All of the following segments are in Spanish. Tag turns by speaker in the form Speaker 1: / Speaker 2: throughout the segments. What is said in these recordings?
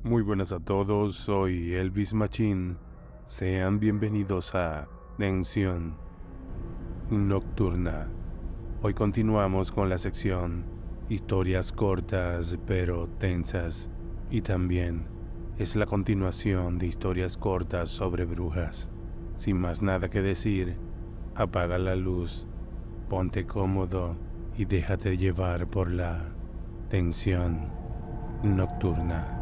Speaker 1: Muy buenas a todos, soy Elvis Machín. Sean bienvenidos a Tensión Nocturna. Hoy continuamos con la sección Historias cortas pero tensas, y también es la continuación de historias cortas sobre brujas. Sin más nada que decir, apaga la luz, ponte cómodo y déjate llevar por la tensión nocturna.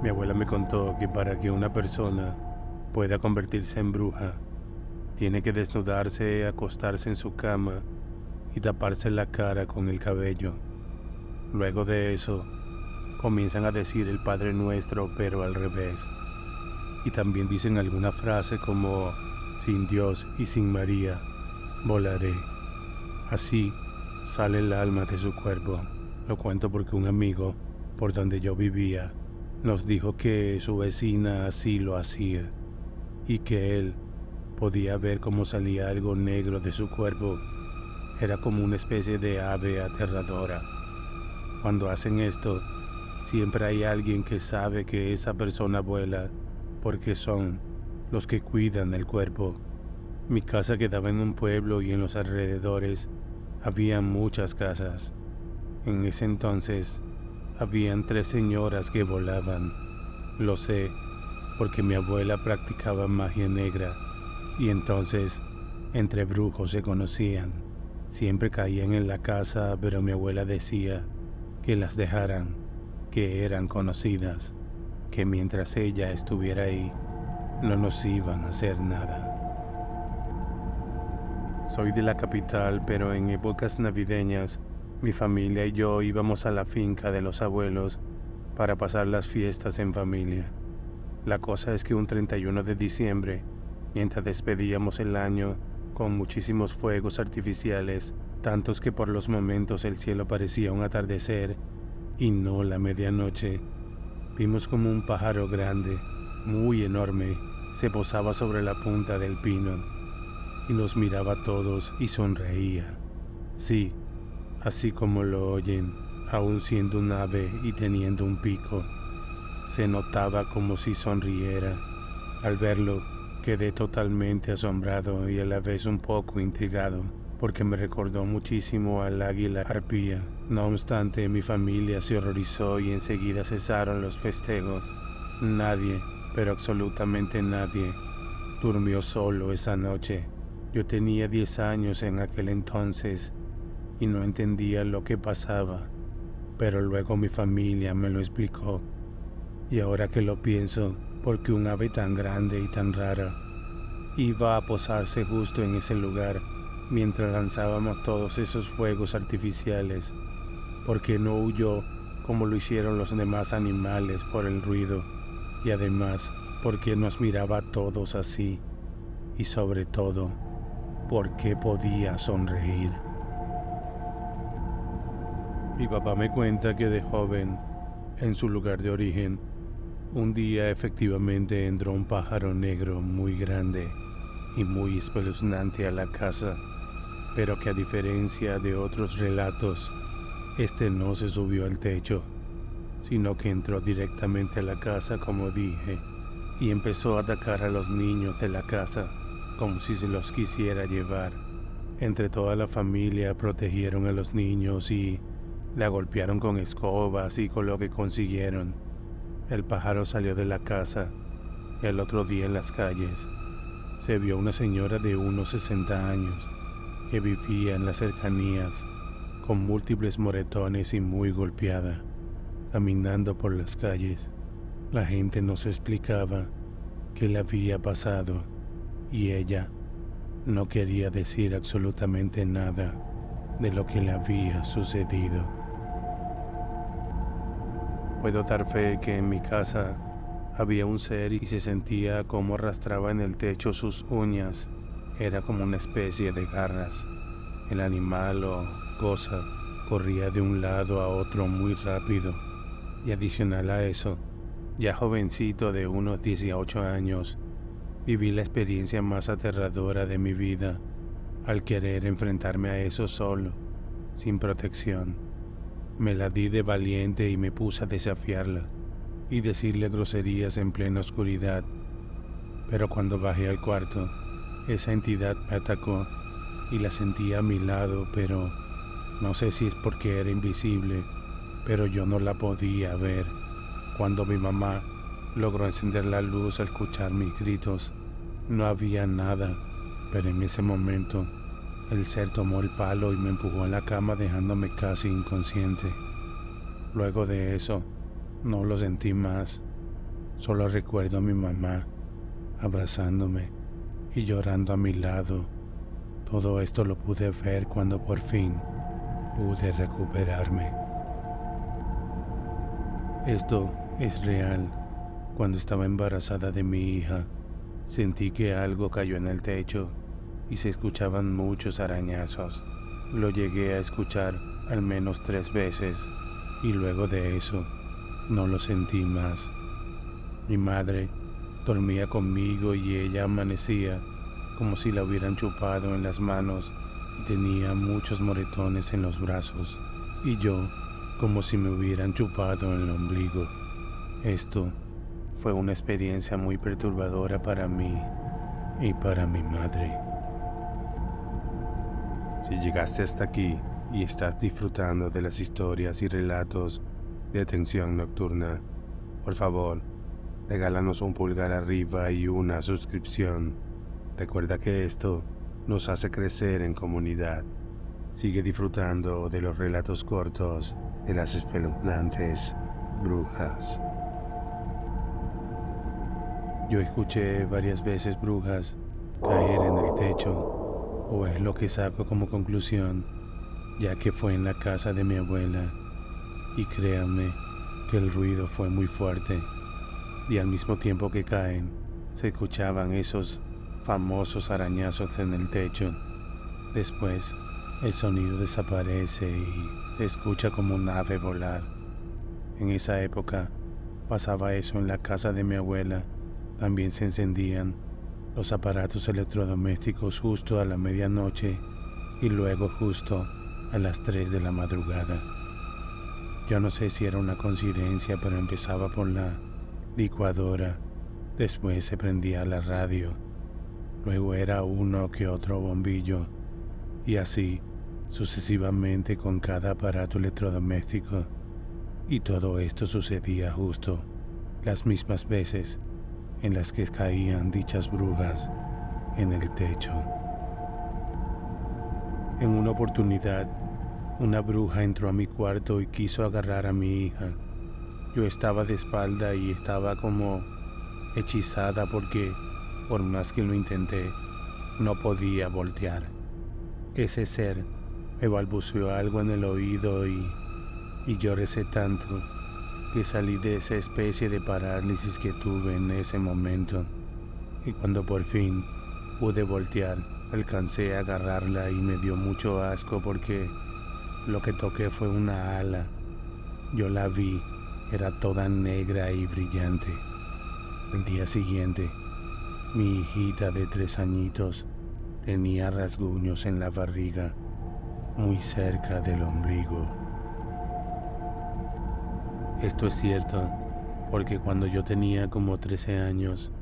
Speaker 1: Mi abuela me contó que para que una persona pueda convertirse en bruja, tiene que desnudarse, acostarse en su cama y taparse la cara con el cabello. Luego de eso, comienzan a decir el Padre Nuestro, pero al revés. Y también dicen alguna frase como, sin Dios y sin María, volaré. Así sale el alma de su cuerpo. Lo cuento porque un amigo, por donde yo vivía, nos dijo que su vecina así lo hacía y que él podía ver cómo salía algo negro de su cuerpo. Era como una especie de ave aterradora. Cuando hacen esto, siempre hay alguien que sabe que esa persona vuela porque son los que cuidan el cuerpo. Mi casa quedaba en un pueblo y en los alrededores había muchas casas. En ese entonces habían 3 señoras que volaban. Lo sé porque mi abuela practicaba magia negra y entonces entre brujos se conocían. Siempre caían en la casa, pero mi abuela decía que las dejaran, que eran conocidas, que mientras ella estuviera ahí no nos iban a hacer nada. Soy de la capital, pero en épocas navideñas mi familia y yo íbamos a la finca de los abuelos para pasar las fiestas en familia. La cosa es que un 31 de diciembre, mientras despedíamos el año con muchísimos fuegos artificiales, tantos que por los momentos el cielo parecía un atardecer y no la medianoche, vimos como un pájaro grande, muy enorme, se posaba sobre la punta del pino y nos miraba a todos y sonreía. Sí, así como lo oyen, aun siendo un ave y teniendo un pico. Se notaba como si sonriera. Al verlo, quedé totalmente asombrado y a la vez un poco intrigado, porque me recordó muchísimo al águila arpía. No obstante, mi familia se horrorizó y enseguida cesaron los festejos. Nadie, pero absolutamente nadie, durmió solo esa noche. Yo tenía 10 años en aquel entonces y no entendía lo que pasaba, pero luego mi familia me lo explicó. Y ahora que lo pienso, ¿por qué un ave tan grande y tan rara iba a posarse justo en ese lugar mientras lanzábamos todos esos fuegos artificiales? ¿Por qué no huyó como lo hicieron los demás animales por el ruido? Y además, ¿por qué nos miraba a todos así? Y sobre todo, ¿por qué podía sonreír? Mi papá me cuenta que de joven, en su lugar de origen, un día efectivamente entró un pájaro negro muy grande y muy espeluznante a la casa, pero que a diferencia de otros relatos, este no se subió al techo, sino que entró directamente a la casa como dije, y empezó a atacar a los niños de la casa como si se los quisiera llevar. Entre toda la familia protegieron a los niños y la golpearon con escobas y con lo que consiguieron. El pájaro salió de la casa y al otro día en las calles se vio una señora de unos 60 años que vivía en las cercanías con múltiples moretones y muy golpeada, caminando por las calles. La gente no se explicaba qué le había pasado y ella no quería decir absolutamente nada de lo que le había sucedido. Puedo dar fe que en mi casa había un ser y se sentía como arrastraba en el techo sus uñas. Era como una especie de garras. El animal o cosa corría de un lado a otro muy rápido. Y adicional a eso, ya jovencito de unos 18 años, viví la experiencia más aterradora de mi vida al querer enfrentarme a eso solo, sin protección. Me la di de valiente y me puse a desafiarla y decirle groserías en plena oscuridad. Pero cuando bajé al cuarto, esa entidad me atacó y la sentí a mi lado, pero no sé si es porque era invisible, pero yo no la podía ver. Cuando mi mamá logró encender la luz al escuchar mis gritos, no había nada, pero en ese momento el ser tomó el palo y me empujó en la cama dejándome casi inconsciente. Luego de eso, no lo sentí más. Solo recuerdo a mi mamá abrazándome y llorando a mi lado. Todo esto lo pude ver cuando por fin pude recuperarme. Esto es real. Cuando estaba embarazada de mi hija, sentí que algo cayó en el techo y se escuchaban muchos arañazos. Lo llegué a escuchar al menos 3 veces y luego de eso no lo sentí más. Mi madre dormía conmigo y ella amanecía como si la hubieran chupado en las manos y tenía muchos moretones en los brazos y yo como si me hubieran chupado en el ombligo. Esto fue una experiencia muy perturbadora para mí y para mi madre. Si llegaste hasta aquí y estás disfrutando de las historias y relatos de Atención Nocturna, por favor, regálanos un pulgar arriba y una suscripción. Recuerda que esto nos hace crecer en comunidad. Sigue disfrutando de los relatos cortos de las espeluznantes brujas. Yo escuché varias veces brujas caer en el techo, o es lo que saco como conclusión, ya que fue en la casa de mi abuela, y créanme que el ruido fue muy fuerte, y al mismo tiempo que caen, se escuchaban esos famosos arañazos en el techo. Después, el sonido desaparece y se escucha como un ave volar. En esa época pasaba eso en la casa de mi abuela. También se encendían los aparatos electrodomésticos justo a la medianoche y luego justo a las 3 de la madrugada. Yo no sé si era una coincidencia, pero empezaba por la licuadora, después se prendía la radio, luego era uno que otro bombillo y así sucesivamente con cada aparato electrodoméstico. Y todo esto sucedía justo las mismas veces en las que caían dichas brujas en el techo. En una oportunidad, una bruja entró a mi cuarto y quiso agarrar a mi hija. Yo estaba de espalda y estaba como hechizada porque, por más que lo intenté, no podía voltear. Ese ser me balbuceó algo en el oído y yo recé tanto que salí de esa especie de parálisis que tuve en ese momento. Y cuando por fin pude voltear, alcancé a agarrarla y me dio mucho asco porque lo que toqué fue una ala. Yo la vi, era toda negra y brillante. El día siguiente, mi hijita de 3 añitos tenía rasguños en la barriga, muy cerca del ombligo. Esto es cierto, porque cuando yo tenía como 13 años,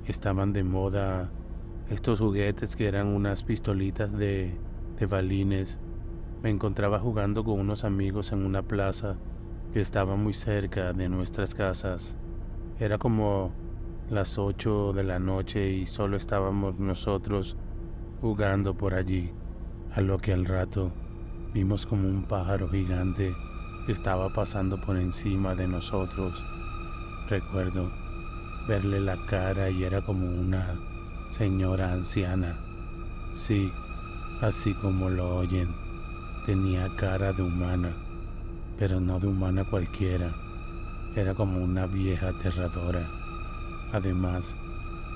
Speaker 1: estaban de moda estos juguetes que eran unas pistolitas de balines. Me encontraba jugando con unos amigos en una plaza que estaba muy cerca de nuestras casas. Era como las 8 de la noche y solo estábamos nosotros jugando por allí, a lo que al rato vimos como un pájaro gigante que estaba pasando por encima de nosotros. Recuerdo verle la cara y era como una señora anciana. Sí, así como lo oyen, tenía cara de humana, pero no de humana cualquiera. Era como una vieja aterradora. Además,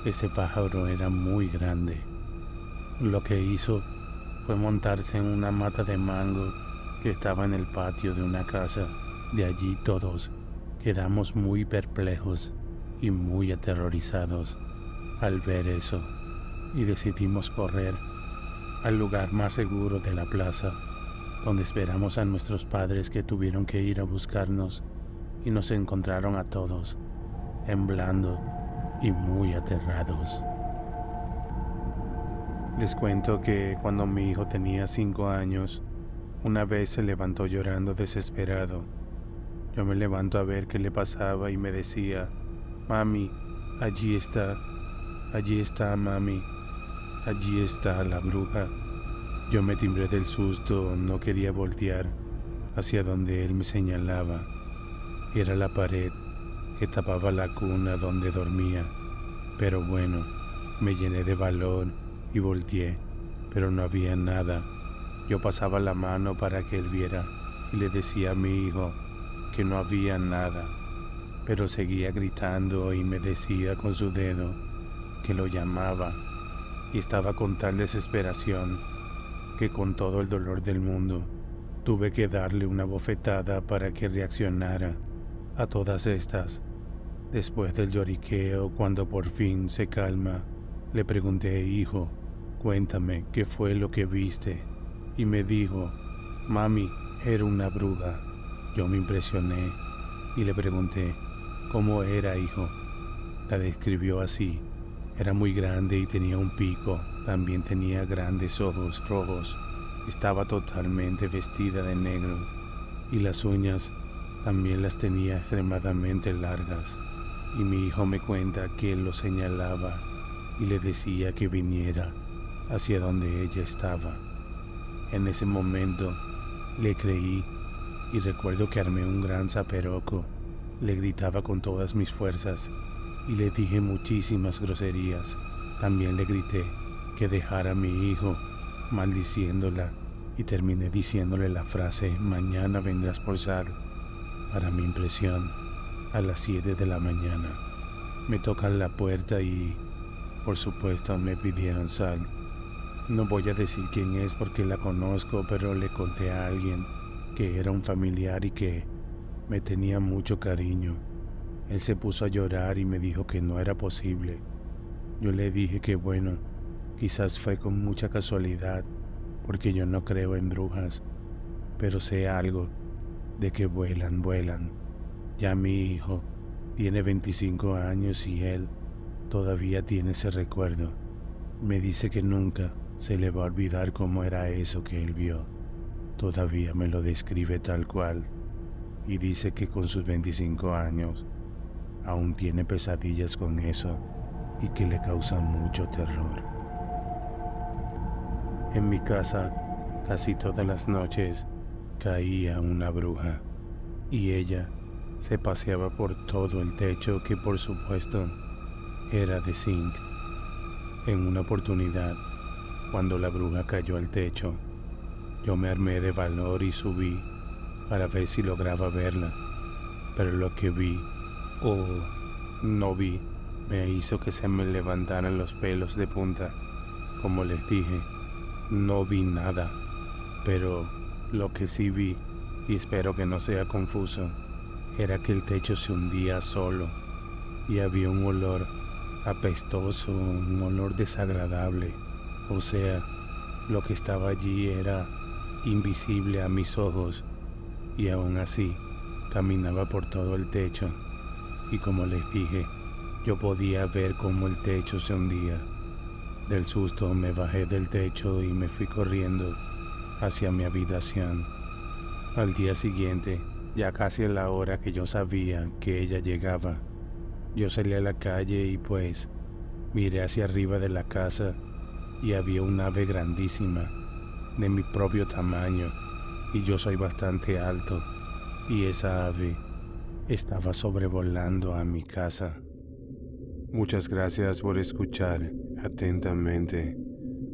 Speaker 1: ese pájaro era muy grande. Lo que hizo fue montarse en una mata de mango que estaba en el patio de una casa. De allí todos quedamos muy perplejos y muy aterrorizados al ver eso y decidimos correr al lugar más seguro de la plaza donde esperamos a nuestros padres que tuvieron que ir a buscarnos y nos encontraron a todos, temblando y muy aterrados. Les cuento que cuando mi hijo tenía 5 años, una vez se levantó llorando desesperado. Yo me levanto a ver qué le pasaba y me decía: «Mami, allí está mami, allí está la bruja». Yo me timbré del susto, no quería voltear hacia donde él me señalaba. Era la pared que tapaba la cuna donde dormía. Pero bueno, me llené de valor y volteé, pero no había nada. Yo pasaba la mano para que él viera y le decía a mi hijo que no había nada, pero seguía gritando y me decía con su dedo que lo llamaba, y estaba con tal desesperación que con todo el dolor del mundo tuve que darle una bofetada para que reaccionara a todas estas. Después del lloriqueo, cuando por fin se calma, le pregunté: «Hijo, cuéntame, ¿qué fue lo que viste?». Y me dijo: «Mami, era una bruja». Yo me impresioné y le pregunté: «¿Cómo era, hijo?». La describió así: era muy grande y tenía un pico, también tenía grandes ojos rojos, estaba totalmente vestida de negro y las uñas también las tenía extremadamente largas. Y mi hijo me cuenta que él lo señalaba y le decía que viniera hacia donde ella estaba. En ese momento le creí y recuerdo que armé un gran zaperoco, le gritaba con todas mis fuerzas y le dije muchísimas groserías. También le grité que dejara a mi hijo, maldiciéndola, y terminé diciéndole la frase: «Mañana vendrás por sal». Para mi impresión, a las 7 de la mañana me tocan la puerta y, por supuesto, me pidieron sal. No voy a decir quién es porque la conozco, pero le conté a alguien que era un familiar y que me tenía mucho cariño. Él se puso a llorar y me dijo que no era posible. Yo le dije que bueno, quizás fue con mucha casualidad, porque yo no creo en brujas, pero sé algo de que vuelan, vuelan. Ya mi hijo tiene 25 años y él todavía tiene ese recuerdo. Me dice que nunca se le va a olvidar cómo era eso que él vio. Todavía me lo describe tal cual y dice que con sus 25 años aún tiene pesadillas con eso y que le causa mucho terror. En mi casa, casi todas las noches, caía una bruja y ella se paseaba por todo el techo, que por supuesto era de zinc. En una oportunidad, cuando la bruja cayó al techo, yo me armé de valor y subí para ver si lograba verla, pero lo que vi, o no vi, me hizo que se me levantaran los pelos de punta. Como les dije, no vi nada, pero lo que sí vi, y espero que no sea confuso, era que el techo se hundía solo y había un olor apestoso, un olor desagradable. O sea, lo que estaba allí era invisible a mis ojos y aún así caminaba por todo el techo. Y como les dije, yo podía ver cómo el techo se hundía. Del susto me bajé del techo y me fui corriendo hacia mi habitación. Al día siguiente, ya casi a la hora que yo sabía que ella llegaba, yo salí a la calle y pues miré hacia arriba de la casa y había un ave grandísima, de mi propio tamaño, y yo soy bastante alto, y esa ave estaba sobrevolando a mi casa. Muchas gracias por escuchar atentamente.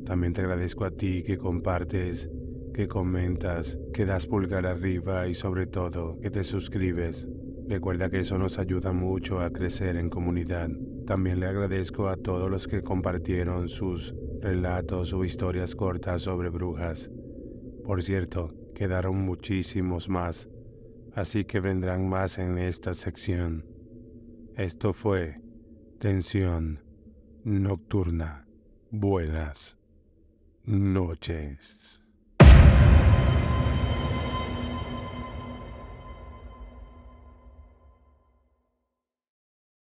Speaker 1: También te agradezco a ti que compartes, que comentas, que das pulgar arriba y sobre todo que te suscribes. Recuerda que eso nos ayuda mucho a crecer en comunidad. También le agradezco a todos los que compartieron sus relatos o historias cortas sobre brujas. Por cierto, quedaron muchísimos más, así que vendrán más en esta sección. Esto fue Tensión Nocturna. Buenas noches.